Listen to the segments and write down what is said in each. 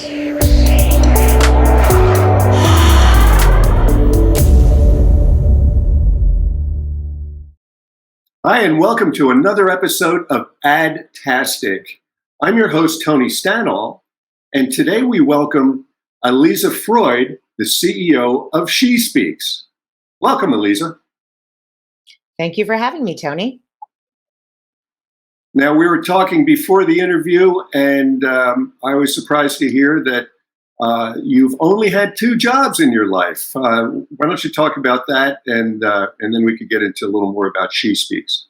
Hi, and welcome to another episode of AdTastic. I'm your host, Tony Stanall, and today we welcome Aliza Freud, the CEO of SheSpeaks. Welcome, Aliza. Thank you for having me, Tony. Now, we were talking before the interview, and I was surprised to hear that you've only had 2 jobs in your life. Why don't you talk about that, and then we could get into a little more about SheSpeaks.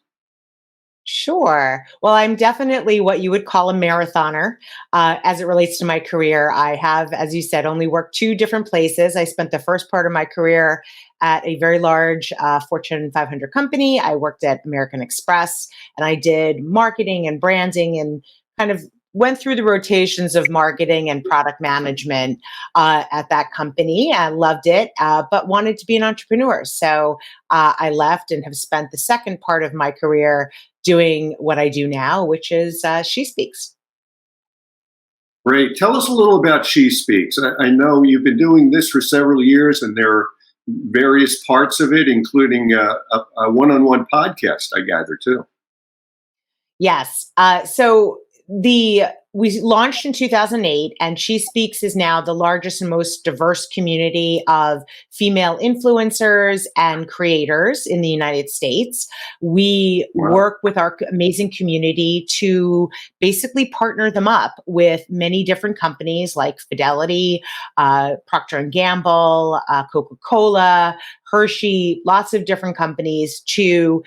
Sure. Well, I'm definitely what you would call a marathoner as it relates to my career. I have, as you said, only worked 2 different places. I spent the first part of my career at a very large Fortune 500 company. I worked at American Express, and I did marketing and branding and kind of went through the rotations of marketing and product management at that company. I loved it, but wanted to be an entrepreneur. So I left and have spent the second part of my career doing what I do now, which is SheSpeaks. Great. Tell us a little about SheSpeaks. I know you've been doing this for several years, and there are various parts of it, including a one-on-one podcast, I gather, too. Yes. We launched in 2008, and SheSpeaks is now the largest and most diverse community of female influencers and creators in the United States. We work with our amazing community to basically partner them up with many different companies like Fidelity, Procter & Gamble, Coca-Cola, Hershey, lots of different companies to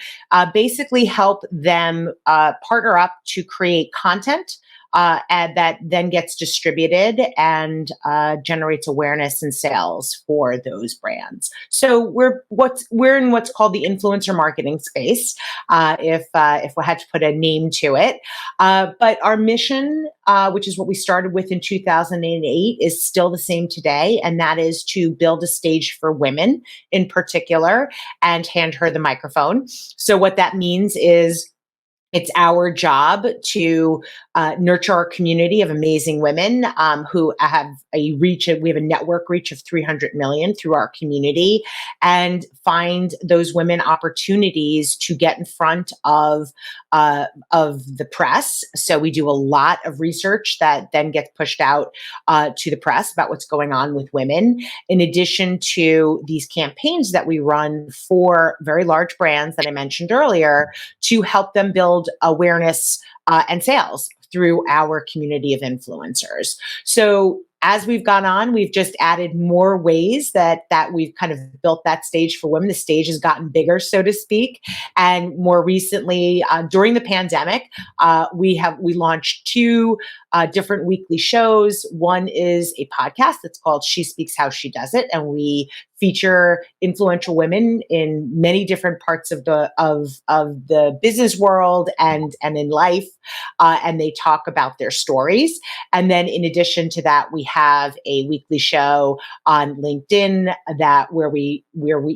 basically help them partner up to create content and that then gets distributed and generates awareness and sales for those brands. So we're in what's called the influencer marketing space, if we had to put a name to it. But our mission, which is what we started with in 2008, is still the same today, and that is to build a stage for women in particular and hand her the microphone. So what that means is it's our job to nurture our community of amazing women who have a reach. We have a network reach of 300 million through our community, and find those women opportunities to get in front of the press. So we do a lot of research that then gets pushed out to the press about what's going on with women. In addition to these campaigns that we run for very large brands that I mentioned earlier, to help them build awareness and sales through our community of influencers. So as we've gone on, we've just added more ways that we've kind of built that stage for women. The stage has gotten bigger, so to speak. And more recently, during the pandemic, we launched 2 different weekly shows. One is a podcast that's called She Speaks How She Does It, and we feature influential women in many different parts of the business world and in life, and they talk about their stories. And then in addition to that, we have a weekly show on LinkedIn where we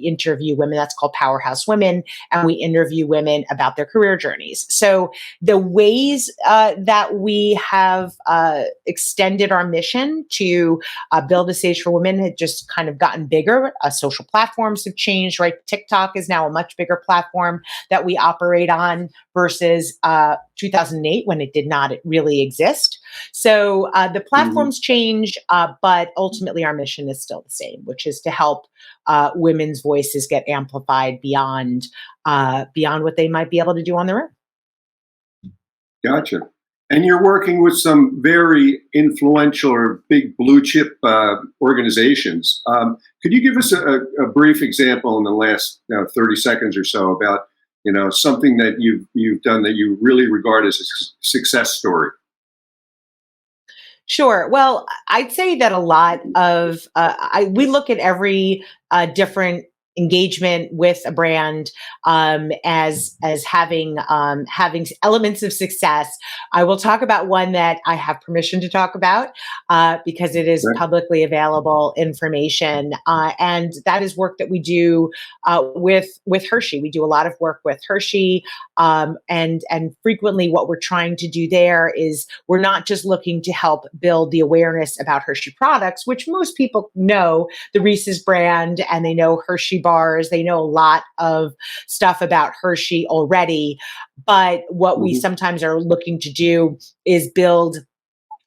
interview women. That's called Powerhouse Women, and we interview women about their career journeys. So the ways that we have extended our mission to build a stage for women had just kind of gotten bigger. Social platforms have changed, right? TikTok is now a much bigger platform that we operate on versus 2008 when it did not really exist. So the platforms change, but ultimately our mission is still the same, which is to help women's voices get amplified beyond what they might be able to do on their own. Gotcha. And you're working with some very influential or big blue chip organizations. Could you give us a brief example in the last 30 seconds or so about something that you've done that you really regard as a success story? Sure. Well, I'd say that a lot of we look at every different engagement with a brand as having elements of success. I will talk about one that I have permission to talk about because it is publicly available information, and that is work that we do with Hershey. We do a lot of work with Hershey, and frequently what we're trying to do there is we're not just looking to help build the awareness about Hershey products, which most people know the Reese's brand and they know Hershey bars. They know a lot of stuff about Hershey already. But what we sometimes are looking to do is build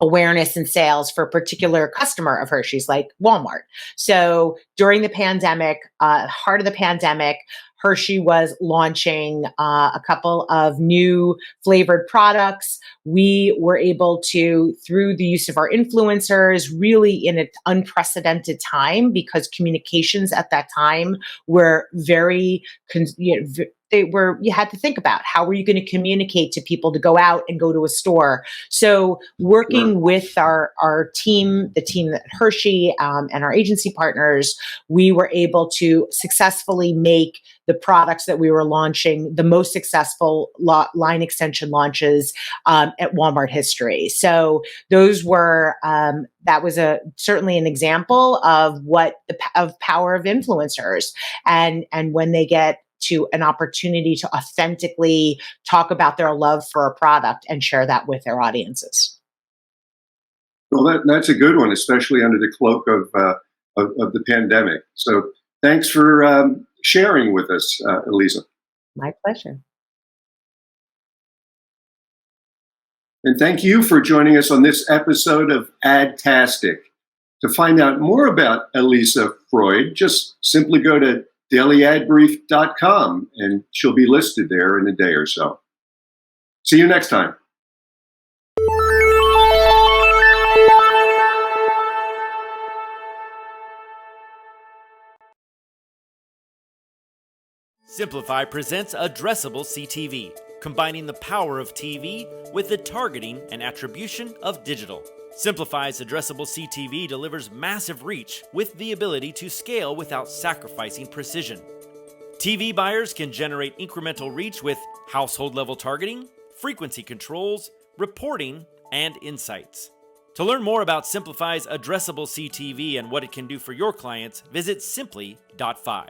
awareness and sales for a particular customer of Hershey's, like Walmart. So during the pandemic, heart of the pandemic, Hershey was launching a couple of new flavored products. We were able to, through the use of our influencers, really in an unprecedented time, because communications at that time were very, you had to think about how were you going to communicate to people to go out and go to a store. So working with our team, the team at Hershey, and our agency partners, we were able to successfully make the products that we were launching the most successful line extension launches at Walmart history. So those were that was certainly an example of of power of influencers, and when they get to an opportunity to authentically talk about their love for a product and share that with their audiences. Well, that's a good one, especially under the cloak of the pandemic. So thanks for sharing with us, Aliza. My pleasure. And thank you for joining us on this episode of AdTastic. To find out more about Aliza Freud, just simply go to dailyadbrief.com and she'll be listed there in a day or so. See you next time. Simplify presents Addressable CTV, combining the power of TV with the targeting and attribution of digital. Simplify's Addressable CTV delivers massive reach with the ability to scale without sacrificing precision. TV buyers can generate incremental reach with household-level targeting, frequency controls, reporting, and insights. To learn more about Simplify's Addressable CTV and what it can do for your clients, visit simply.fi.